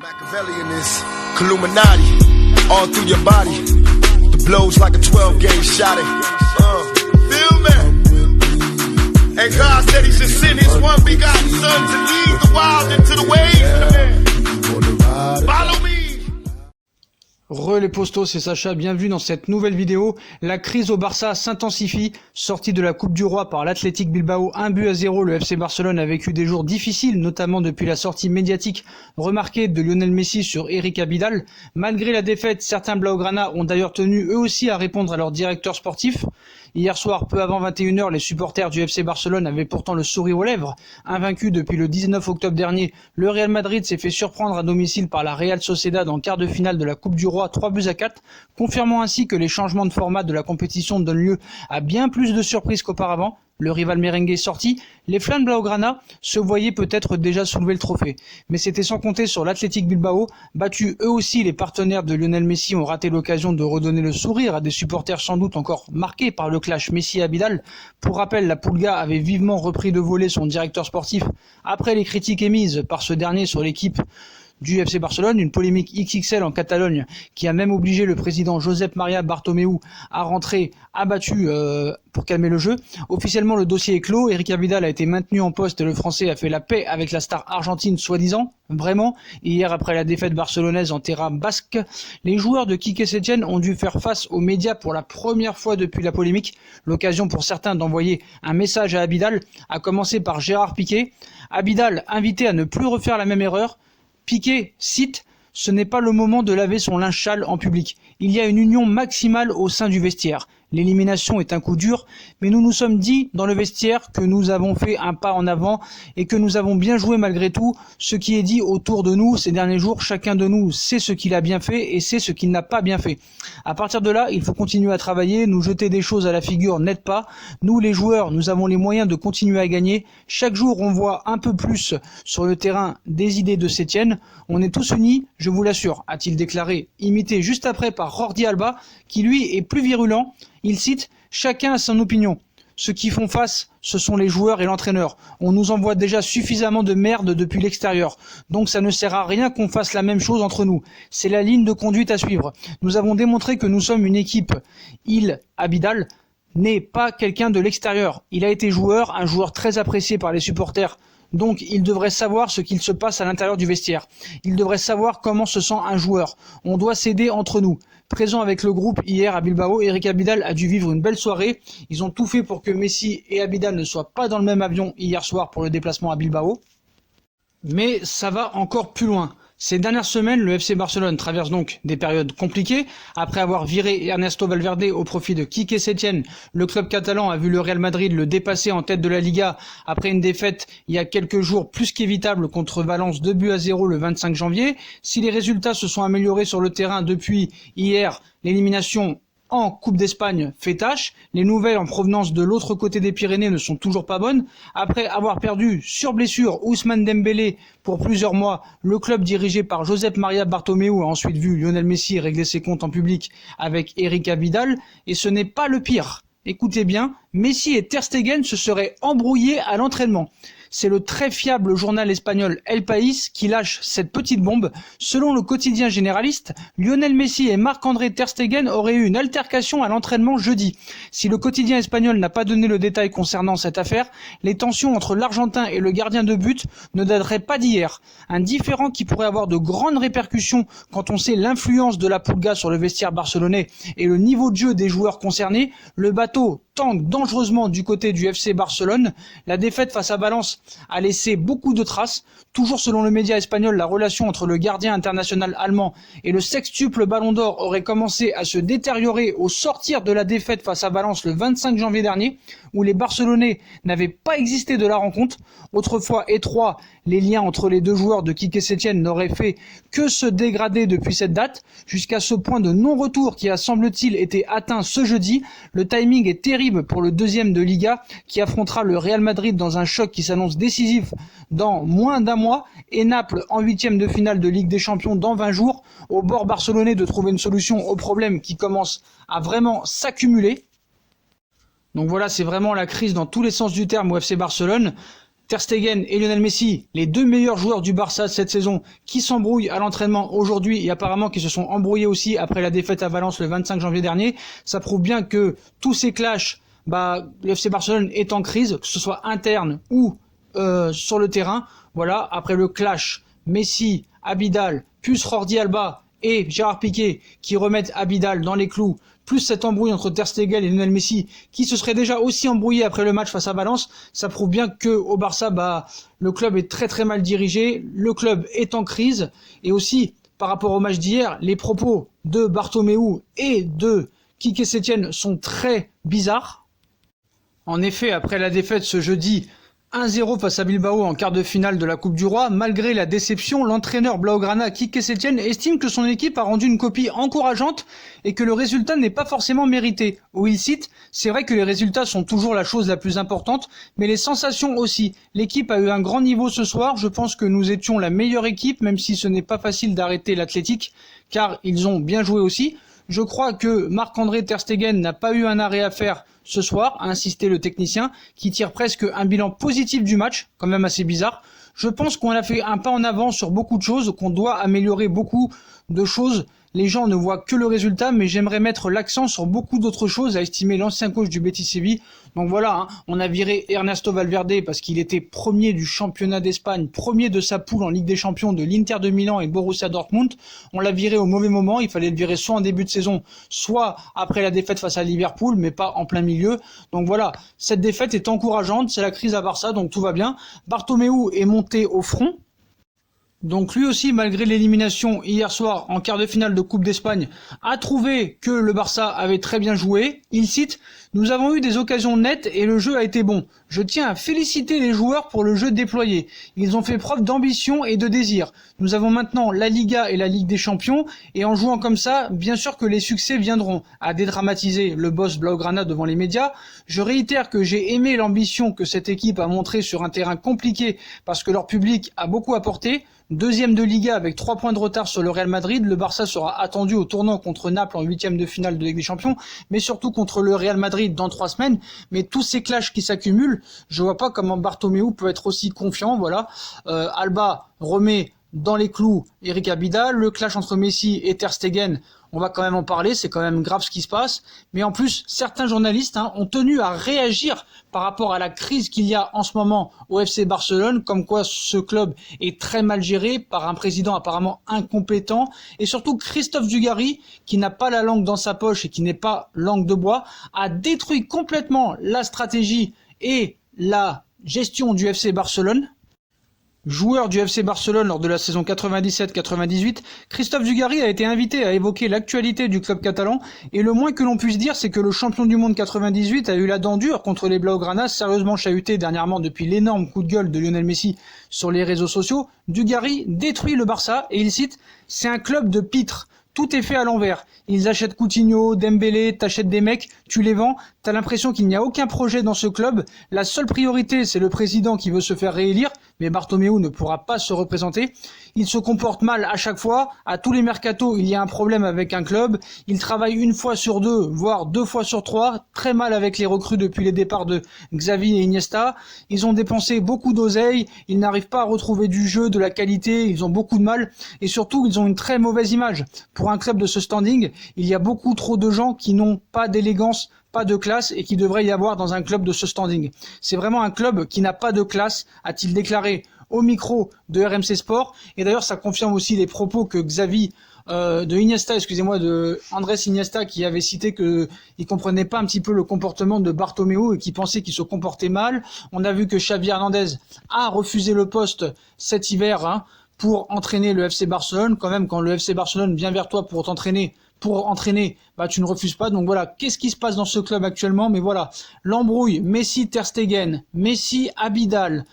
Machiavelli in this Illuminati, all through your body. The blows like a 12-gauge shot. Feel me? And God said He should send His one begotten Son to lead the wild into the ways. Follow me. Re les postos, c'est Sacha, bienvenue dans cette nouvelle vidéo. La crise au Barça s'intensifie. Sortie de la Coupe du Roi par l'Athletic Bilbao 1-0, le FC Barcelone a vécu des jours difficiles, notamment depuis la sortie médiatique remarquée de Lionel Messi sur Eric Abidal. Malgré la défaite, certains Blaugrana ont d'ailleurs tenu eux aussi à répondre à leur directeur sportif. Hier soir, peu avant 21h, les supporters du FC Barcelone avaient pourtant le sourire aux lèvres. Invaincu depuis le 19 octobre dernier, le Real Madrid s'est fait surprendre à domicile par la Real Sociedad en quart de finale de la Coupe du Roi 3-4, confirmant ainsi que les changements de format de la compétition donnent lieu à bien plus de surprises qu'auparavant. Le rival merengue sorti, les Flanes Blaugrana se voyaient peut-être déjà soulever le trophée. Mais c'était sans compter sur l'Athletic Bilbao. Battus eux aussi, les partenaires de Lionel Messi ont raté l'occasion de redonner le sourire à des supporters sans doute encore marqués par le clash Messi-Abidal. Pour rappel, la Pulga avait vivement repris de voler son directeur sportif après les critiques émises par ce dernier sur l'équipe du FC Barcelone, une polémique XXL en Catalogne qui a même obligé le président Josep Maria Bartomeu à rentrer abattu pour calmer le jeu. Officiellement, le dossier est clos. Eric Abidal a été maintenu en poste et le Français a fait la paix avec la star argentine soi-disant. Vraiment, hier après la défaite barcelonaise en terrain basque, les joueurs de Quique Setién ont dû faire face aux médias pour la première fois depuis la polémique. L'occasion pour certains d'envoyer un message à Abidal, à commencer par Gérard Piqué. Abidal invité à ne plus refaire la même erreur. Piqué cite « Ce n'est pas le moment de laver son linge sale en public. Il y a une union maximale au sein du vestiaire. L'élimination est un coup dur, mais nous nous sommes dit dans le vestiaire que nous avons fait un pas en avant et que nous avons bien joué malgré tout. Ce qui est dit autour de nous ces derniers jours, chacun de nous sait ce qu'il a bien fait et sait ce qu'il n'a pas bien fait. À partir de là, il faut continuer à travailler, nous jeter des choses à la figure n'aide pas. Nous les joueurs, nous avons les moyens de continuer à gagner. Chaque jour, on voit un peu plus sur le terrain des idées de Setién. On est tous unis, je vous l'assure, a-t-il déclaré, imité juste après par Jordi Alba, qui lui est plus virulent. Il cite « Chacun a son opinion. Ceux qui font face, ce sont les joueurs et l'entraîneur. On nous envoie déjà suffisamment de merde depuis l'extérieur. Donc ça ne sert à rien qu'on fasse la même chose entre nous. C'est la ligne de conduite à suivre. Nous avons démontré que nous sommes une équipe. Il, Abidal, n'est pas quelqu'un de l'extérieur. Il a été joueur, un joueur très apprécié par les supporters. Donc il devrait savoir ce qu'il se passe à l'intérieur du vestiaire. Il devrait savoir comment se sent un joueur. On doit s'aider entre nous. » Présent avec le groupe hier à Bilbao, Eric Abidal a dû vivre une belle soirée. Ils ont tout fait pour que Messi et Abidal ne soient pas dans le même avion hier soir pour le déplacement à Bilbao. Mais ça va encore plus loin. Ces dernières semaines, le FC Barcelone traverse donc des périodes compliquées. Après avoir viré Ernesto Valverde au profit de Quique Setién, le club catalan a vu le Real Madrid le dépasser en tête de la Liga après une défaite il y a quelques jours plus qu'évitable contre Valence 2-0 le 25 janvier. Si les résultats se sont améliorés sur le terrain depuis hier, l'élimination en Coupe d'Espagne fait tâche. Les nouvelles en provenance de l'autre côté des Pyrénées ne sont toujours pas bonnes. Après avoir perdu sur blessure Ousmane Dembélé pour plusieurs mois, le club dirigé par Josep Maria Bartomeu a ensuite vu Lionel Messi régler ses comptes en public avec Eric Abidal. Et ce n'est pas le pire. Écoutez bien, Messi et Ter Stegen se seraient embrouillés à l'entraînement. C'est le très fiable journal espagnol El País qui lâche cette petite bombe. Selon le quotidien généraliste, Lionel Messi et Marc-André Ter Stegen auraient eu une altercation à l'entraînement jeudi. Si le quotidien espagnol n'a pas donné le détail concernant cette affaire, les tensions entre l'Argentin et le gardien de but ne dateraient pas d'hier. Un différend qui pourrait avoir de grandes répercussions quand on sait l'influence de la Pulga sur le vestiaire barcelonais et le niveau de jeu des joueurs concernés. Le bateau tangue dangereusement du côté du FC Barcelone. La défaite face à Valence a laissé beaucoup de traces. Toujours selon le média espagnol, la relation entre le gardien international allemand et le sextuple Ballon d'Or aurait commencé à se détériorer au sortir de la défaite face à Valence le 25 janvier dernier, où les Barcelonais n'avaient pas existé de la rencontre. Autrefois étroits, les liens entre les deux joueurs de Quique Setién n'auraient fait que se dégrader depuis cette date, jusqu'à ce point de non-retour qui a semble-t-il été atteint ce jeudi. Le timing est terrible pour le deuxième de Liga qui affrontera le Real Madrid dans un choc qui s'annonce décisif dans moins d'un mois et Naples en huitième de finale de Ligue des Champions dans 20 jours. Au bord barcelonais de trouver une solution au problème qui commence à vraiment s'accumuler. Donc voilà, c'est vraiment la crise dans tous les sens du terme au FC Barcelone. Ter Stegen et Lionel Messi, les deux meilleurs joueurs du Barça de cette saison, qui s'embrouillent à l'entraînement aujourd'hui et apparemment qui se sont embrouillés aussi après la défaite à Valence le 25 janvier dernier, ça prouve bien que tous ces clashs, le FC Barcelone est en crise, que ce soit interne ou sur le terrain. Voilà, après le clash Messi, Abidal, plus Jordi Alba et Gérard Piqué qui remettent Abidal dans les clous, plus cette embrouille entre Ter Stegen et Lionel Messi, qui se serait déjà aussi embrouillé après le match face à Valence, ça prouve bien que au Barça, le club est très très mal dirigé, le club est en crise, et aussi, par rapport au match d'hier, les propos de Bartomeu et de Quique Setién sont très bizarres. En effet, après la défaite ce jeudi 1-0 face à Bilbao en quart de finale de la Coupe du Roi, malgré la déception, l'entraîneur blaugrana Quique Setién estime que son équipe a rendu une copie encourageante et que le résultat n'est pas forcément mérité. Où il cite « C'est vrai que les résultats sont toujours la chose la plus importante, mais les sensations aussi. L'équipe a eu un grand niveau ce soir, je pense que nous étions la meilleure équipe, même si ce n'est pas facile d'arrêter l'Athletic, car ils ont bien joué aussi. Je crois que Marc-André Ter Stegen n'a pas eu un arrêt à faire ce soir, a insisté le technicien, qui tire presque un bilan positif du match, quand même assez bizarre. Je pense qu'on a fait un pas en avant sur beaucoup de choses, qu'on doit améliorer beaucoup de choses. Les gens ne voient que le résultat, mais j'aimerais mettre l'accent sur beaucoup d'autres choses, a estimé l'ancien coach du Betis Séville. Donc voilà, on a viré Ernesto Valverde parce qu'il était premier du championnat d'Espagne, premier de sa poule en Ligue des Champions de l'Inter de Milan et Borussia Dortmund. On l'a viré au mauvais moment, il fallait le virer soit en début de saison, soit après la défaite face à Liverpool, mais pas en plein milieu. Donc voilà, cette défaite est encourageante, c'est la crise à Barça, donc tout va bien. Bartomeu est monté au front. Donc lui aussi, malgré l'élimination hier soir en quart de finale de Coupe d'Espagne, a trouvé que le Barça avait très bien joué. Il cite « Nous avons eu des occasions nettes et le jeu a été bon. Je tiens à féliciter les joueurs pour le jeu déployé. Ils ont fait preuve d'ambition et de désir. Nous avons maintenant la Liga et la Ligue des Champions et en jouant comme ça, bien sûr que les succès viendront. » A dédramatisé le boss blaugrana devant les médias. Je réitère que j'ai aimé l'ambition que cette équipe a montrée sur un terrain compliqué parce que leur public a beaucoup apporté. Deuxième de Liga avec 3 points de retard sur le Real Madrid, le Barça sera attendu au tournant contre Naples en 8e de finale de Ligue des Champions, mais surtout contre le Real Madrid dans 3 semaines. Mais tous ces clashs qui s'accumulent, je vois pas comment Bartomeu peut être aussi confiant. Voilà, Alba remet dans les clous Eric Abidal, le clash entre Messi et Ter Stegen, on va quand même en parler, c'est quand même grave ce qui se passe. Mais en plus, certains journalistes ont tenu à réagir par rapport à la crise qu'il y a en ce moment au FC Barcelone, comme quoi ce club est très mal géré par un président apparemment incompétent. Et surtout, Christophe Dugarry, qui n'a pas la langue dans sa poche et qui n'est pas langue de bois, a détruit complètement la stratégie et la gestion du FC Barcelone. Joueur du FC Barcelone lors de la saison 97-98, Christophe Dugarry a été invité à évoquer l'actualité du club catalan et le moins que l'on puisse dire c'est que le champion du monde 98 a eu la dent dure contre les Blaugranas, sérieusement chahuté dernièrement depuis l'énorme coup de gueule de Lionel Messi sur les réseaux sociaux. Dugarry détruit le Barça et il cite « C'est un club de pitres ». Tout est fait à l'envers. Ils achètent Coutinho, Dembélé, t'achètes des mecs, tu les vends. T'as l'impression qu'il n'y a aucun projet dans ce club. La seule priorité, c'est le président qui veut se faire réélire, mais Bartomeu ne pourra pas se représenter. Il se comporte mal à chaque fois. À tous les mercatos, il y a un problème avec un club. Il travaille 1 fois sur 2, voire 2 fois sur 3. Très mal avec les recrues depuis les départs de Xavi et Iniesta. Ils ont dépensé beaucoup d'oseille. Ils n'arrivent pas à retrouver du jeu, de la qualité. Ils ont beaucoup de mal. Et surtout, ils ont une très mauvaise image. Pour un club de ce standing, il y a beaucoup trop de gens qui n'ont pas d'élégance, pas de classe et qui devrait y avoir dans un club de ce standing. C'est vraiment un club qui n'a pas de classe, a-t-il déclaré au micro de RMC Sport. Et d'ailleurs, ça confirme aussi les propos que Xavi de Andrés Iniesta, qui avait cité que il comprenait pas un petit peu le comportement de Bartomeu et qui pensait qu'il se comportait mal. On a vu que Xavi Hernandez a refusé le poste cet hiver, pour entraîner le FC Barcelone. Quand même, quand le FC Barcelone vient vers toi pour entraîner, tu ne refuses pas. Donc voilà, qu'est-ce qui se passe dans ce club actuellement? Mais voilà, l'embrouille Messi, Ter Stegen, Messi, Abidal,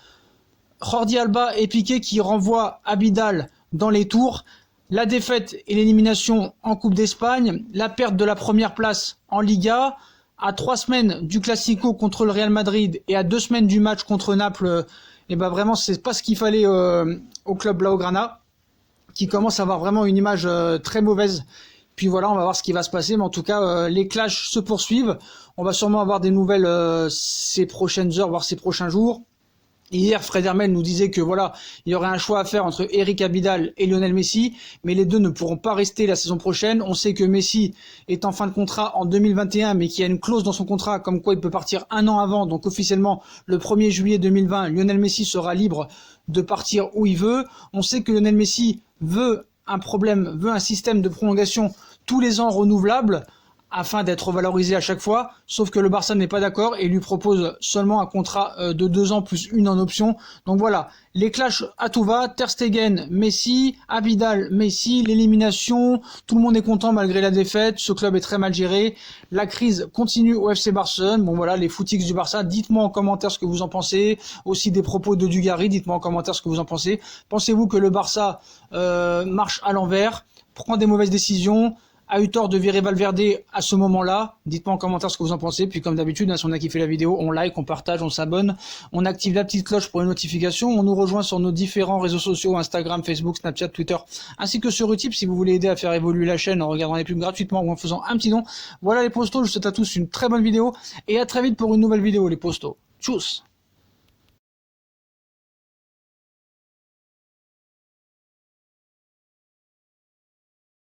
Jordi Alba et Piqué qui renvoient Abidal dans les tours, la défaite et l'élimination en Coupe d'Espagne, la perte de la première place en Liga, à 3 semaines du Classico contre le Real Madrid et à 2 semaines du match contre Naples. Et vraiment c'est pas ce qu'il fallait au club Blaugrana, qui commence à avoir vraiment une image très mauvaise. Puis voilà, on va voir ce qui va se passer, mais en tout cas les clashs se poursuivent. On va sûrement avoir des nouvelles ces prochaines heures, voire ces prochains jours. Hier, Fred Hermel nous disait que voilà, il y aurait un choix à faire entre Eric Abidal et Lionel Messi, mais les deux ne pourront pas rester la saison prochaine. On sait que Messi est en fin de contrat en 2021, mais qu'il y a une clause dans son contrat comme quoi il peut partir un an avant. Donc officiellement, le 1er juillet 2020, Lionel Messi sera libre de partir où il veut. On sait que Lionel Messi veut un système de prolongation tous les ans renouvelable, afin d'être valorisé à chaque fois, sauf que le Barça n'est pas d'accord et lui propose seulement un contrat de 2 ans plus une en option. Donc voilà, les clashs à tout va, Ter Stegen, Messi, Abidal, Messi, l'élimination, tout le monde est content malgré la défaite, ce club est très mal géré, la crise continue au FC Barcelone. Bon voilà, les footix du Barça, dites-moi en commentaire ce que vous en pensez, aussi des propos de Dugarry, dites-moi en commentaire ce que vous en pensez. Pensez-vous que le Barça marche à l'envers, prend des mauvaises décisions, a eu tort de virer Valverde à ce moment-là? Dites-moi en commentaire ce que vous en pensez. Puis comme d'habitude, si on a kiffé la vidéo, on like, on partage, on s'abonne, on active la petite cloche pour les notifications, on nous rejoint sur nos différents réseaux sociaux, Instagram, Facebook, Snapchat, Twitter, ainsi que sur Utip si vous voulez aider à faire évoluer la chaîne en regardant les pubs gratuitement ou en faisant un petit don. Voilà les postos, je vous souhaite à tous une très bonne vidéo et à très vite pour une nouvelle vidéo les postos. Tchuss.